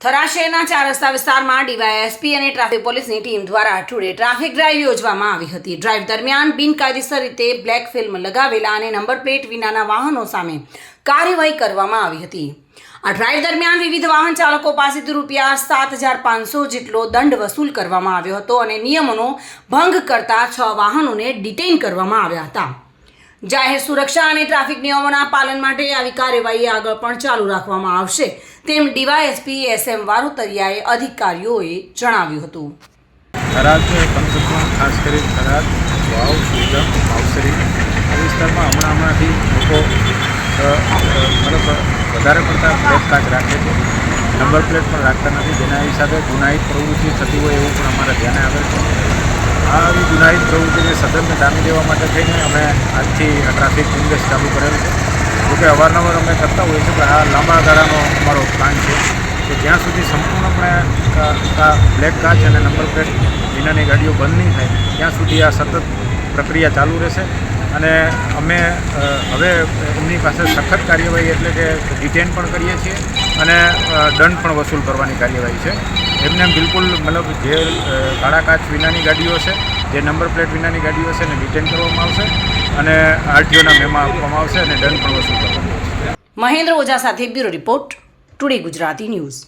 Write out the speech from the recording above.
થરા શહેરના 4 રસ્તા વિસ્તારમાં ડીવાયએસપી અને ટ્રાફિક પોલીસની ટીમ દ્વારા ટુડે ટ્રાફિક ડ્રાઈવ યોજવામાં આવી હતી। ડ્રાઈવ દરમિયાન બિનકાયદેસર રીતે બ્લેક ફિલ્મ લગાવેલા અને નંબર પ્લેટ વિનાના વાહનો સામે કાર્યવાહી કરવામાં આવી હતી। આ ડ્રાઈવ દરમિયાન વિવિધ વાહન ચાલકો પાસેથી રૂપિયા 7,500 જેટલો દંડ વસૂલ કરવામાં આવ્યો હતો અને નિયમોનો ભંગ કરતા 6 વાહનોને ડિટેઇન કરવામાં આવ્યા હતા। જાહેર સુરક્ષા અને ટ્રાફિક નિયમોના પાલન માટે આવી કાર્યવાહી આગળ પણ ચાલુ રાખવામાં આવશે તેમ ડીવાયએસપી SM વારોતરિયાએ અધિકારીઓએ જણાવ્યું હતું। થરાદ પંથકમાં ખાસ કરી થરાદ, વાવ, સુઈગામ, માવસરી આ વિસ્તારમાં હમણાંથી લોકો મતલબ વધારે પડતા બ્લેક કાચ રાખે છે, નંબર પ્લેટ પણ રાખતા નથી, જેના હિસાબે ગુનાહિત પ્રવૃત્તિ થતી હોય એવું પણ અમારા ધ્યાને આવે છે। આવી ગુનાહિત પ્રવૃત્તિને સદનને ડામી દેવા માટે થઈને અમે આજથી ટ્રાફિક ઝુંબેશ ચાલુ કરેલ છે। જોકે અવારનવાર અમે કરતા હોઈએ છીએ, પણ આ લાંબા ગાળાનો અમારો પ્લાન છે કે જ્યાં સુધી સંપૂર્ણપણે બ્લેક કાચ અને નંબર પ્લેટ વિનાની ગાડીઓ બંધ નહીં થાય ત્યાં સુધી આ સતત પ્રક્રિયા ચાલુ રહેશે। અને અમે હવે એમની પાસે સખત કાર્યવાહી એટલે કે ડિટેન પણ કરીએ છીએ અને દંડ પણ વસૂલ કરવાની કાર્યવાહી છે। એમને બિલકુલ મતલબ જે કાળા કાચ વિનાની ગાડીઓ છે, જે નંબર પ્લેટ વિનાની ગાડીઓ છે એને ડિટેન કરવામાં આવશે અને RTOના મેમો આપવામાં આવશે અને દંડ પણ વસૂલ કરવામાં આવશે। મહેન્દ્ર ઓઝા સાથે bureau report, today Gujarati news.